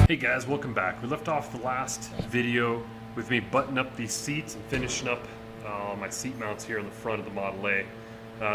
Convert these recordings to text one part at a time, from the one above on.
Hey guys, welcome back. We left off the last video with me buttoning up these seats and finishing up my seat mounts here in the front of the Model A.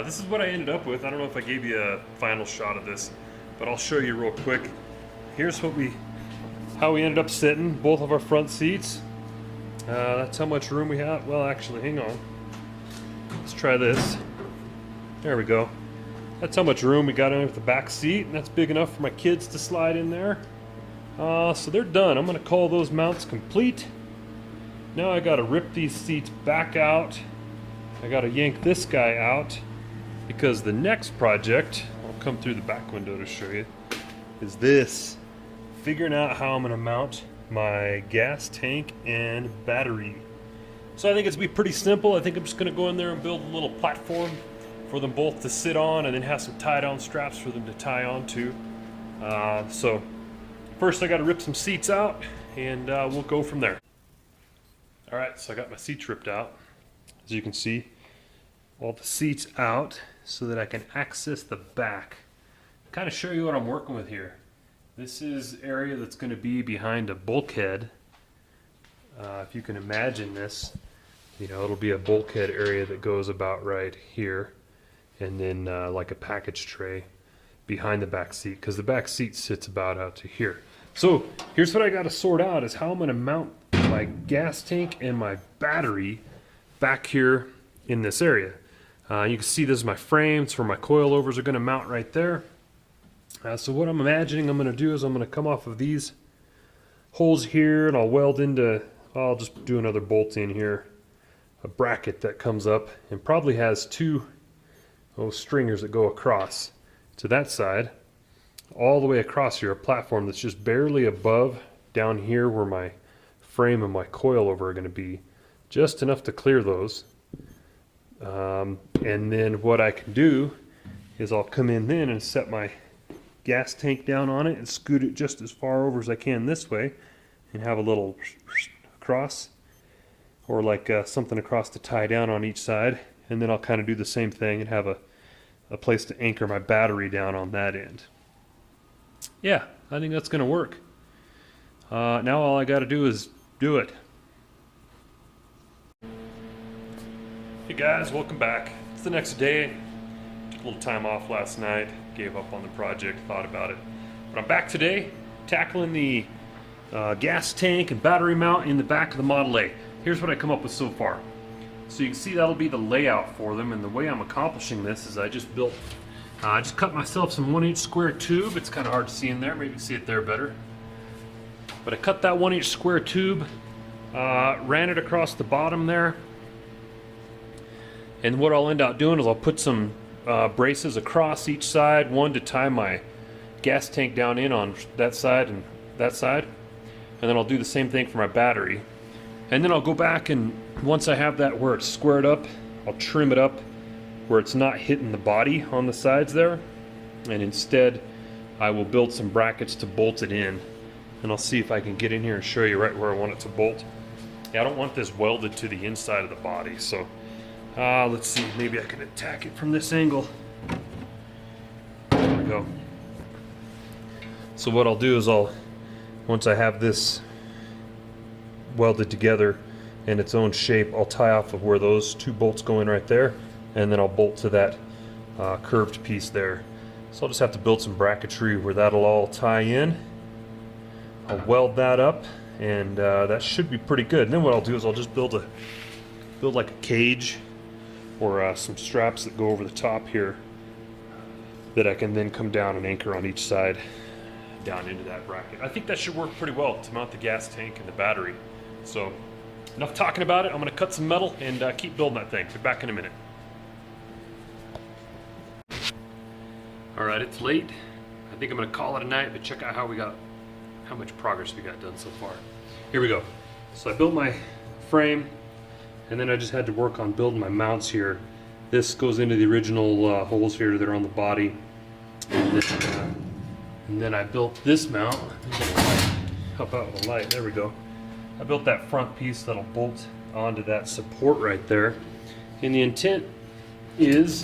This is what I ended up with. I don't know if I gave you a final shot of this, but I'll show you real quick. Here's how we ended up sitting, both of our front seats. That's how much room we have. Well, actually, hang on. Let's try this. There we go. That's how much room we got in with the back seat, and that's big enough for my kids to slide in there. So they're done. I'm going to call those mounts complete. Now I got to rip these seats back out. I got to yank this guy out because the next project, I'll come through the back window to show you, is this. Figuring out how I'm going to mount my gas tank and battery. So I think it's going to be pretty simple. I think I'm just going to go in there and build a little platform for them both to sit on and then have some tie-down straps for them to tie onto. So first I got to rip some seats out and we'll go from there. Alright, so I got my seats ripped out. As you can see, all the seats out so that I can access the back. Kind of show you what I'm working with here. This is area that's going to be behind a bulkhead. If you can imagine this, you know, it'll be a bulkhead area that goes about right here, and then like a package tray behind the back seat, because the back seat sits about out to here. So here's what I got to sort out, is how I'm going to mount my gas tank and my battery back here in this area. You can see this is my frame. It's where my coilovers are going to mount right there. So what I'm imagining I'm going to do is I'm going to come off of these holes here and I'll weld into, I'll just do another bolt in here, a bracket that comes up and probably has two stringers that go across to that side, all the way across here, a platform that's just barely above down here where my frame and my coilover are going to be, just enough to clear those. And then what I can do is I'll come in then and set my gas tank down on it and scoot it just as far over as I can this way and have a little across, or like something across to tie down on each side, and then I'll kind of do the same thing and have a place to anchor my battery down on that end. Yeah, I think that's going to work. Now all I got to do is do it. Hey guys, welcome back. It's the next day. Took a little time off last night, gave up on the project, thought about it. But I'm back today, tackling the gas tank and battery mount in the back of the Model A. Here's what I come up with so far. So you can see that'll be the layout for them, and the way I'm accomplishing this is I just cut myself some 1-inch square tube. It's kind of hard to see in there, maybe you can see it there better. But I cut that 1-inch square tube, ran it across the bottom there, and what I'll end up doing is I'll put some braces across each side, one to tie my gas tank down in on that side and that side, and then I'll do the same thing for my battery. And then I'll go back, and once I have that where it's squared up, I'll trim it up where it's not hitting the body on the sides there, and instead I will build some brackets to bolt it in. And I'll see if I can get in here and show you right where I want it to bolt. Yeah, I don't want this welded to the inside of the body, so let's see, maybe I can attack it from this angle. There we go. So what I'll do is once I have this welded together in its own shape, I'll tie off of where those two bolts go in right there, and then I'll bolt to that curved piece there. So I'll just have to build some bracketry where that'll all tie in. I'll weld that up, and that should be pretty good. And then what I'll do is I'll just build like a cage or some straps that go over the top here that I can then come down and anchor on each side down into that bracket. I think that should work pretty well to mount the gas tank and the battery. So enough talking about it. I'm going to cut some metal and keep building that thing. Be back in a minute. Alright, it's late. I think I'm going to call it a night, but check out how much progress we got done so far. Here we go. So I built my frame, and then I just had to work on building my mounts here. This goes into the original holes here that are on the body. And then I built this mount. Help out with the light. There we go. I built that front piece that'll bolt onto that support right there. And the intent is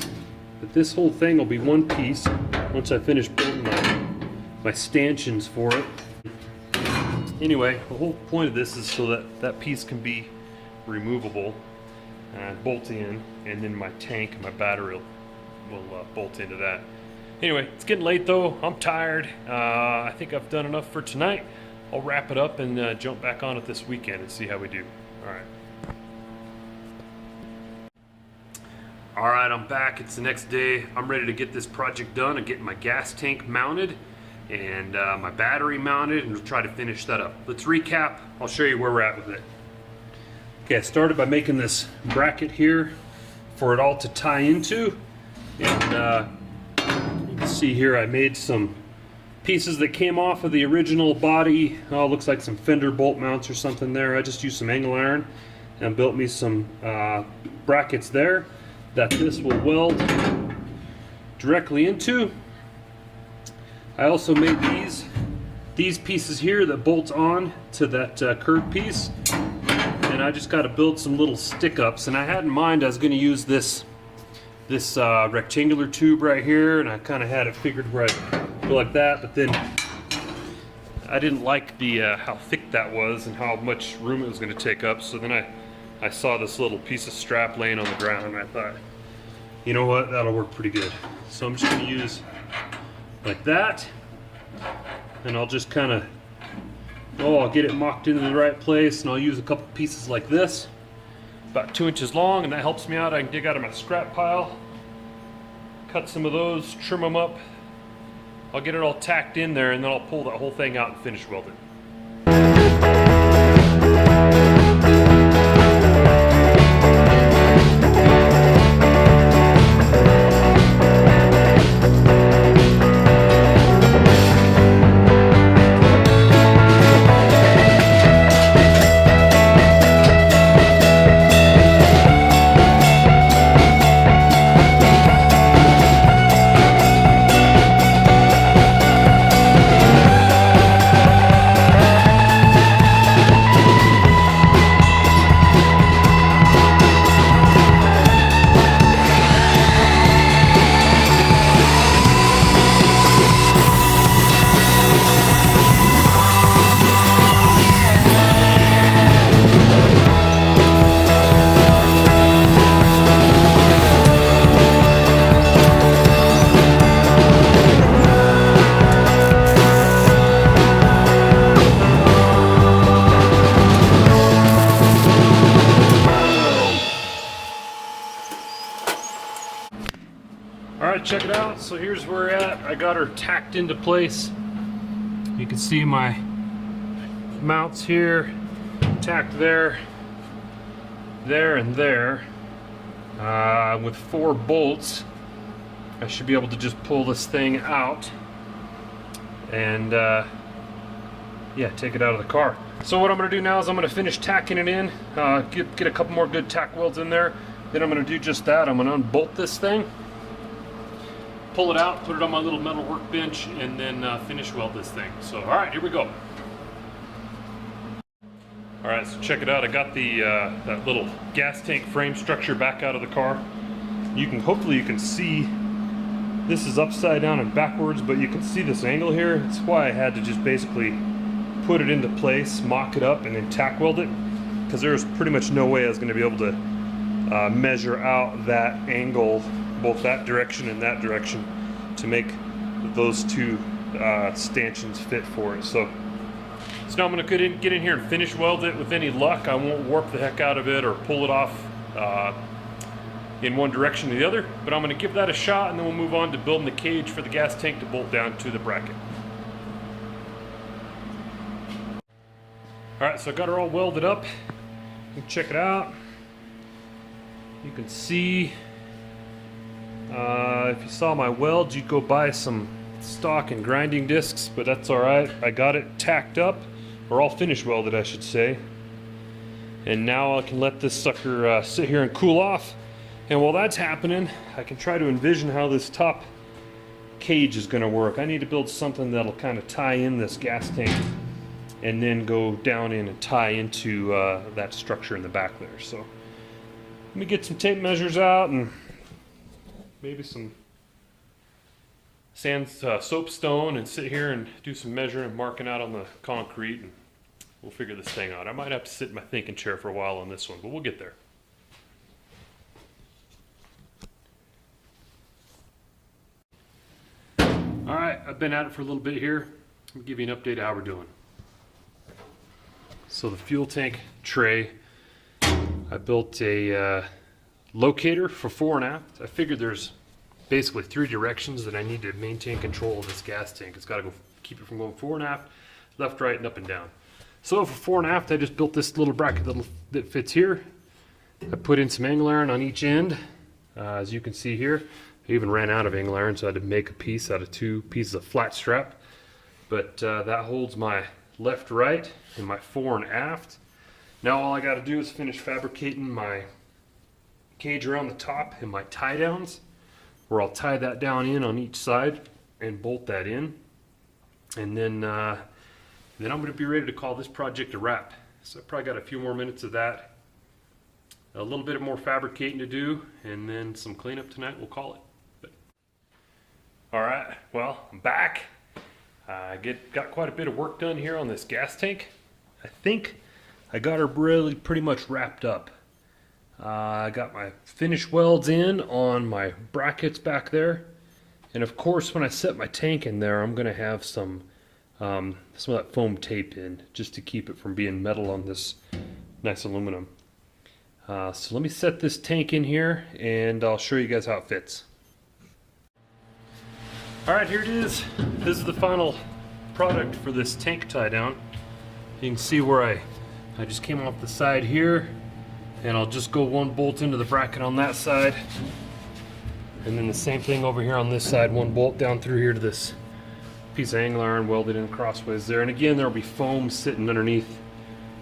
that this whole thing will be one piece once I finish building my stanchions for it. Anyway, the whole point of this is so that that piece can be removable and bolt in, and then my tank and my battery will bolt into that. Anyway, it's getting late though. I'm tired. I think I've done enough for tonight. I'll wrap it up and jump back on it this weekend and see how we do. All right, I'm back. It's the next day. I'm ready to get this project done. I'm getting my gas tank mounted and my battery mounted, and we'll try to finish that up. Let's recap. I'll show you where we're at with it. Okay, I started by making this bracket here for it all to tie into, and you can see here I made some pieces that came off of the original body. Oh, looks like some fender bolt mounts or something there. I just used some angle iron and built me some brackets there that this will weld directly into. I also made these pieces here that bolt on to that curved piece, and I just got to build some little stick-ups. And I had in mind I was going to use this rectangular tube right here, and I kind of had it figured where I'd go like that, but then I didn't like the how thick that was and how much room it was going to take up. So then I saw this little piece of strap laying on the ground, and I thought, you know what, that'll work pretty good. So I'm just going to use like that, and I'll just kind of, I'll get it mocked into the right place, and I'll use a couple pieces like this, about 2 inches long, and that helps me out. I can dig out of my scrap pile, cut some of those, trim them up. I'll get it all tacked in there, and then I'll pull that whole thing out and finish weld it. Alright, check it out. So here's where we're at. I got her tacked into place. You can see my mounts here, tacked there, there, and there. With 4 bolts, I should be able to just pull this thing out and yeah, take it out of the car. So what I'm going to do now is I'm going to finish tacking it in, get a couple more good tack welds in there. Then I'm going to do just that. I'm going to unbolt this thing, pull it out, put it on my little metal workbench, and then finish weld this thing. So, all right, here we go. All right, so check it out. I got the that little gas tank frame structure back out of the car. Hopefully you can see this is upside down and backwards, but you can see this angle here. That's why I had to just basically put it into place, mock it up, and then tack weld it, because there was pretty much no way I was going to be able to measure out that angle, both that direction and that direction, to make those two stanchions fit for it. So now I'm going to get in here and finish weld it. With any luck, I won't warp the heck out of it or pull it off in one direction or the other, but I'm going to give that a shot, and then we'll move on to building the cage for the gas tank to bolt down to the bracket. Alright, so I got her all welded up. You can check it out. You can see, if you saw my welds, you'd go buy some stock and grinding discs, but that's alright. I got it tacked up, or all finish welded I should say. And now I can let this sucker sit here and cool off. And while that's happening, I can try to envision how this top cage is going to work. I need to build something that'll kind of tie in this gas tank and then go down in and tie into that structure in the back there. So let me get some tape measures out and maybe some soapstone and sit here and do some measuring and marking out on the concrete and we'll figure this thing out. I might have to sit in my thinking chair for a while on this one, but we'll get there. Alright, I've been at it for a little bit here. I'll give you an update of how we're doing. So the fuel tank tray, I built a locator for fore and aft. I figured there's basically 3 directions that I need to maintain control of this gas tank. It's got to go keep it from going fore and aft, left, right, and up and down. So for fore and aft, I just built this little bracket that fits here. I put in some angle iron on each end, as you can see here. I even ran out of angle iron, so I had to make a piece out of 2 pieces of flat strap. But that holds my left, right, and my fore and aft. Now all I got to do is finish fabricating my cage around the top and my tie downs, where I'll tie that down in on each side and bolt that in. And then I'm going to be ready to call this project a wrap. So I probably got a few more minutes of that, a little bit more fabricating to do, and then some cleanup tonight. We'll call it. All right, well, I'm back. I got quite a bit of work done here on this gas tank. I think I got her really pretty much wrapped up. I got my finish welds in on my brackets back there, and of course when I set my tank in there, I'm going to have some of that foam tape in just to keep it from being metal on this nice aluminum. So let me set this tank in here and I'll show you guys how it fits. Alright, here it is. This is the final product for this tank tie down. You can see where I just came off the side here, and I'll just go 1 bolt into the bracket on that side, and then the same thing over here on this side, 1 bolt down through here to this piece of angle iron welded in crossways there. And again, there will be foam sitting underneath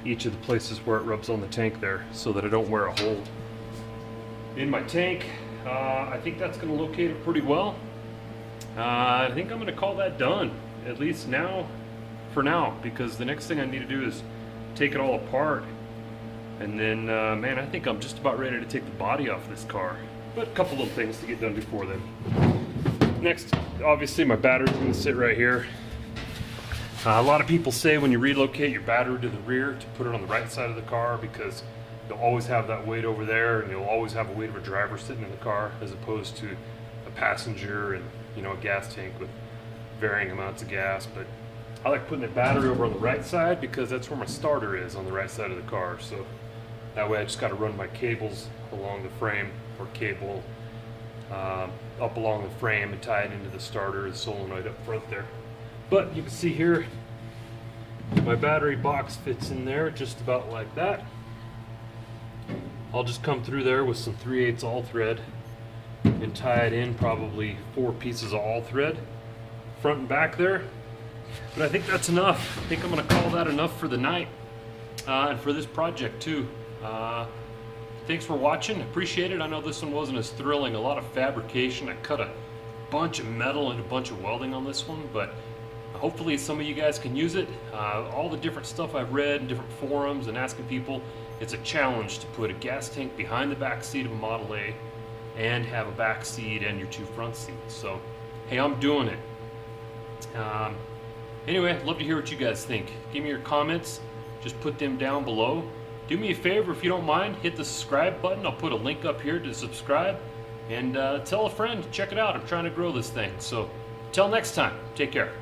each of the places where it rubs on the tank there, so that I don't wear a hole in my tank. I think that's going to locate it pretty well. I think I'm going to call that done, at least now, for now, because the next thing I need to do is take it all apart, and then man, I think I'm just about ready to take the body off this car, but a couple little things to get done before then. Next, obviously my battery's going to sit right here. A lot of people say when you relocate your battery to the rear to put it on the right side of the car, because you'll always have that weight over there, and you'll always have a weight of a driver sitting in the car as opposed to a passenger and, you know, a gas tank with varying amounts of gas. But I like putting the battery over on the right side because that's where my starter is, on the right side of the car. So that way I just got to run my cables along the frame, or cable up along the frame and tie it into the starter, the solenoid up front there. But you can see here my battery box fits in there just about like that. I'll just come through there with some 3/8 all thread and tie it in, probably 4 pieces of all thread front and back there. But I think that's enough. I think I'm going to call that enough for the night and for this project too. Thanks for watching. Appreciate it. I know this one wasn't as thrilling. A lot of fabrication. I cut a bunch of metal and a bunch of welding on this one, but hopefully some of you guys can use it. All the different stuff I've read in different forums and asking people, it's a challenge to put a gas tank behind the back seat of a Model A and have a back seat and your 2 front seats. So hey, I'm doing it. Anyway, I'd love to hear what you guys think. Give me your comments. Just put them down below. Do me a favor, if you don't mind, hit the subscribe button. I'll put a link up here to subscribe, and tell a friend to check it out. I'm trying to grow this thing. So until next time, take care.